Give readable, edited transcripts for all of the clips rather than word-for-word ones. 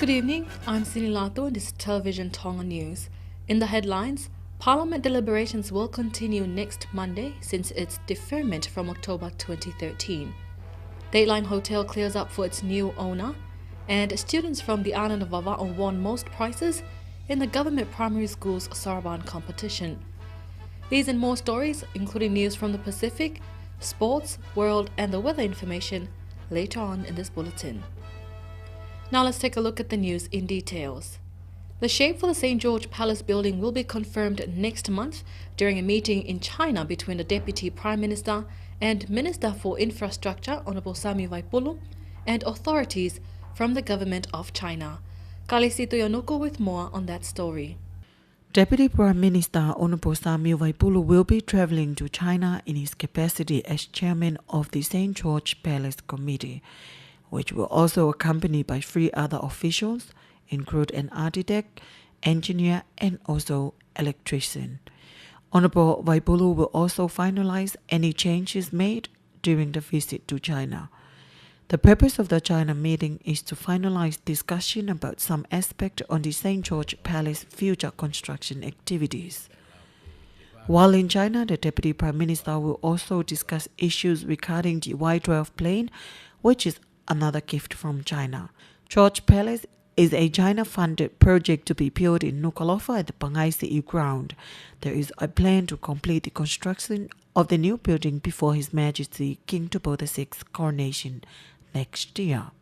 Good evening, I'm Sinilato and this is Television Tonga News. In the headlines, Parliament deliberations will continue next Monday since its deferment from October 2013. Dateline Hotel clears up for its new owner, and students from the island of Vava'o won most prizes in the government primary school's Saraban competition. These and more stories, including news from the Pacific, sports, world and the weather information, later on in this bulletin. Now let's take a look at the news in details. The shape for the St. George Palace building will be confirmed next month during a meeting in China between the Deputy Prime Minister and Minister for Infrastructure, Honorable Sami Vaipulu, and authorities from the government of China. Kalisi Toyonuku with more on that story. Deputy Prime Minister Honorable Sami Vaipulu will be travelling to China in his capacity as chairman of the St. George Palace Committee, which will also accompanied by 3 other officials, include an architect, engineer, and also electrician. Honorable Vaipulu will also finalize any changes made during the visit to China. The purpose of the China meeting is to finalize discussion about some aspect on the St. George Palace future construction activities. While in China, the Deputy Prime Minister will also discuss issues regarding the Y-12 plane, which is another gift from China. George Palace is a China-funded project to be built in Nuku'alofa at the Pangai City ground. There is a plan to complete the construction of the new building before His Majesty King Tupou VI's coronation next year.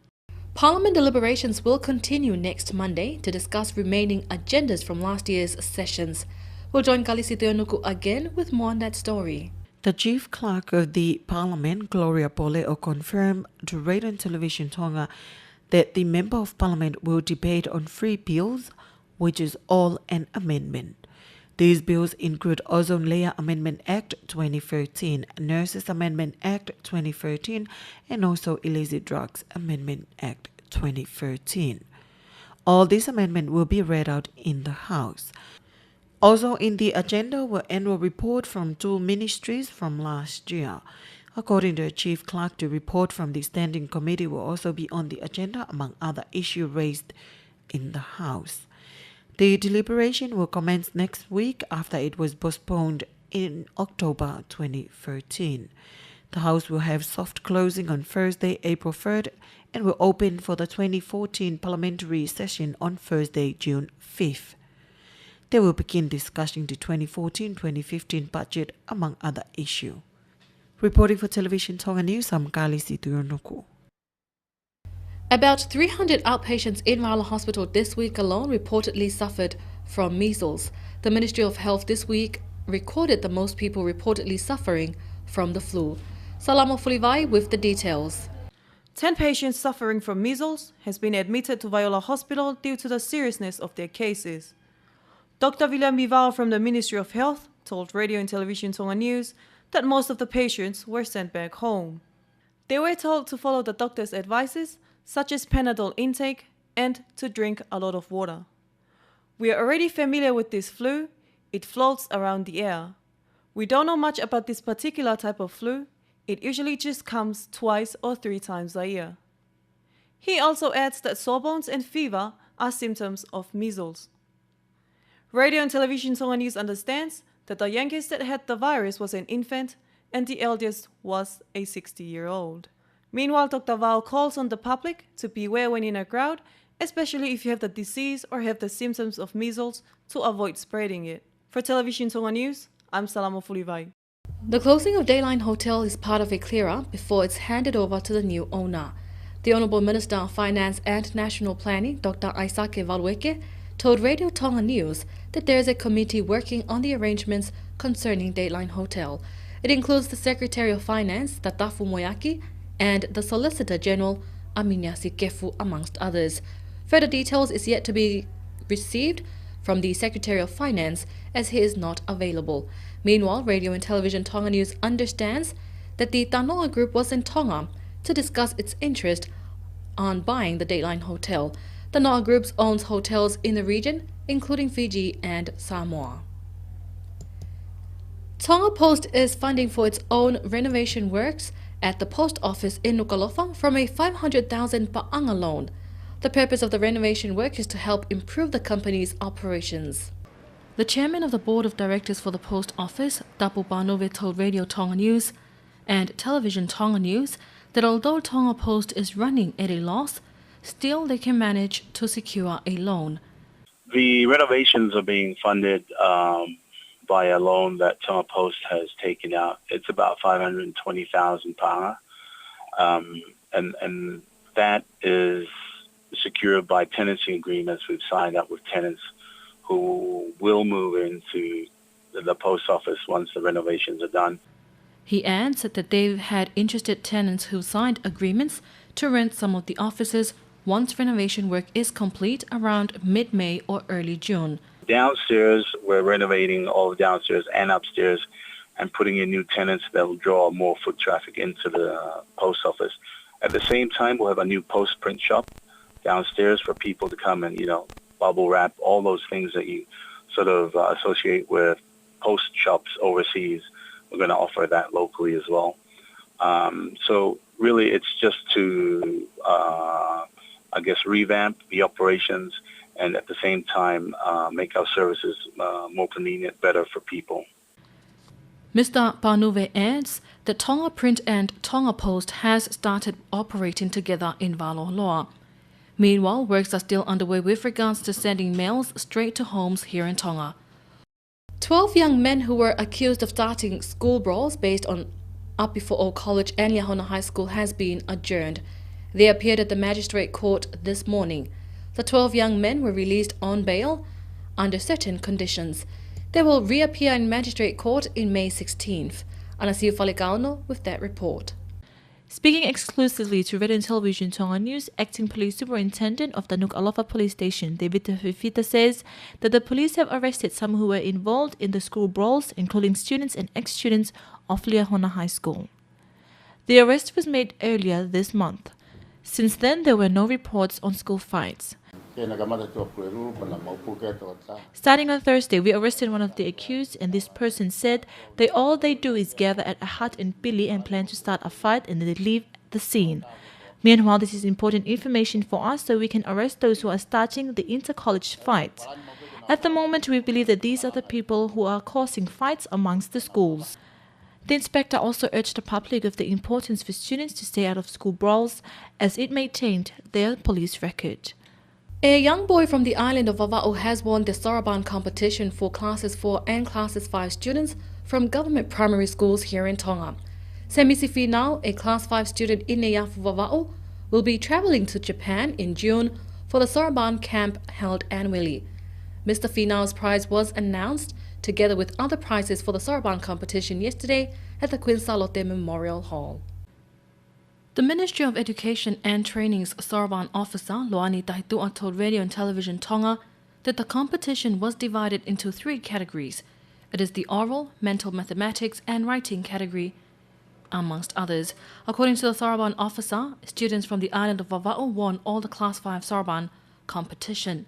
Parliament deliberations will continue next Monday to discuss remaining agendas from last year's sessions. We'll join Kalisi Toyonuku again with more on that story. The Chief Clerk of the Parliament, Gloria Poleo, confirmed to Radio and Television Tonga that the Member of Parliament will debate on 3 bills, which is all an amendment. These bills include Ozone Layer Amendment Act 2013, Nurses Amendment Act 2013, and also Illicit Drugs Amendment Act 2013. All these amendments will be read out in the House. Also in the agenda were annual report from 2 ministries from last year. According to the Chief Clerk, the report from the Standing Committee will also be on the agenda among other issues raised in the House. The deliberation will commence next week after it was postponed in October 2013. The House will have soft closing on Thursday, April 3rd, and will open for the 2014 parliamentary session on Thursday, June 5th. They will begin discussing the 2014-2015 budget, among other issues. Reporting for Television Tonga News, I'm Kalisi Toyonuku. About 300 outpatients in Rala Hospital this week alone reportedly suffered from measles. The Ministry of Health this week recorded the most people reportedly suffering from the flu. Salamo Fulivai with the details. 10 patients suffering from measles has been admitted to Viola Hospital due to the seriousness of their cases. Dr. William Bival from the Ministry of Health told Radio and Television Tonga News that most of the patients were sent back home. They were told to follow the doctor's advices, such as Panadol intake and to drink a lot of water. We are already familiar with this flu. It floats around the air. We don't know much about this particular type of flu. It usually just comes 2 or 3 times a year. He also adds that sore bones and fever are symptoms of measles. Radio and Television Tonga News understands that the youngest that had the virus was an infant and the eldest was a 60-year-old. Meanwhile, Dr. Val calls on the public to beware when in a crowd, especially if you have the disease or have the symptoms of measles, to avoid spreading it. For Television Tonga News, I'm Salamo Fulivai. The closing of Dateline Hotel is part of a clear-up before it's handed over to the new owner. The Honourable Minister of Finance and National Planning, Dr. Aisake Valueke, told Radio Tonga News that there is a committee working on the arrangements concerning Dateline Hotel. It includes the Secretary of Finance, Tatafu Moyaki, and the Solicitor General, Aminya Sikefu, amongst others. Further details is yet to be received from the Secretary of Finance as he is not available. Meanwhile, Radio and Television Tonga News understands that the Tanoa Group was in Tonga to discuss its interest on buying the Dateline Hotel. The Noa Group owns hotels in the region, including Fiji and Samoa. Tonga Post is funding for its own renovation works at the post office in Nuku'alofa from a 500,000 pa'anga loan. The purpose of the renovation work is to help improve the company's operations. The chairman of the board of directors for the post office, Tapu Panove, told Radio Tonga News and Television Tonga News that although Tonga Post is running at a loss, still they can manage to secure a loan. The renovations are being funded by a loan that Tonga Post has taken out. It's about 520,000 panga, and that is secured by tenancy agreements we've signed up with tenants who will move into the post office once the renovations are done. He adds that they've had interested tenants who signed agreements to rent some of the offices once renovation work is complete around mid-May or early June. Downstairs, we're renovating all the downstairs and upstairs and putting in new tenants that will draw more foot traffic into the post office. At the same time, we'll have a new post print shop downstairs for people to come and, bubble wrap, all those things that you sort of associate with post shops overseas. We're going to offer that locally as well. So really it's just to, revamp the operations and at the same time make our services more convenient, better for people. Mr. Panuve adds that Tonga Print and Tonga Post has started operating together in Valoloa. Meanwhile, works are still underway with regards to sending mails straight to homes here in Tonga. 12 young men who were accused of starting school brawls based on Apifo'o College and Liahona High School has been adjourned. They appeared at the magistrate court this morning. The 12 young men were released on bail under certain conditions. They will reappear in magistrate court in May 16th. Anasiu Falikauno with that report. Speaking exclusively to Radio and Television Tonga News, Acting Police Superintendent of the Nuku'alofa Police Station, David Fifita, says that the police have arrested some who were involved in the school brawls, including students and ex-students of Liahona High School. The arrest was made earlier this month. Since then, there were no reports on school fights. Starting on Thursday, we arrested one of the accused, and this person said that all they do is gather at a hut in Pili and plan to start a fight and then they leave the scene. Meanwhile, this is important information for us so we can arrest those who are starting the inter-college fights. At the moment, we believe that these are the people who are causing fights amongst the schools. The inspector also urged the public of the importance for students to stay out of school brawls as it may taint their police record. A young boy from the island of Vava'o has won the Saraban competition for Classes 4 and Classes 5 students from government primary schools here in Tonga. Semisi Finau, a Class 5 student in Neyafu Vava'o, will be travelling to Japan in June for the Saraban camp held annually. Mr. Finau's prize was announced together with other prizes for the Saraban competition yesterday at the Quinsalote Memorial Hall. The Ministry of Education and Training's Saraban officer, Loani Tahitua, told Radio and Television Tonga that the competition was divided into 3 categories. It is the oral, mental mathematics and writing category, amongst others. According to the Saraban officer, students from the island of Vava'o won all the Class 5 Saraban competition.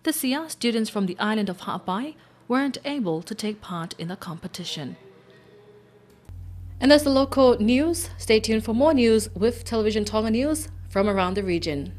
This year, students from the island of Ha'apai weren't able to take part in the competition. And that's the local news. Stay tuned for more news with Television Tonga News from around the region.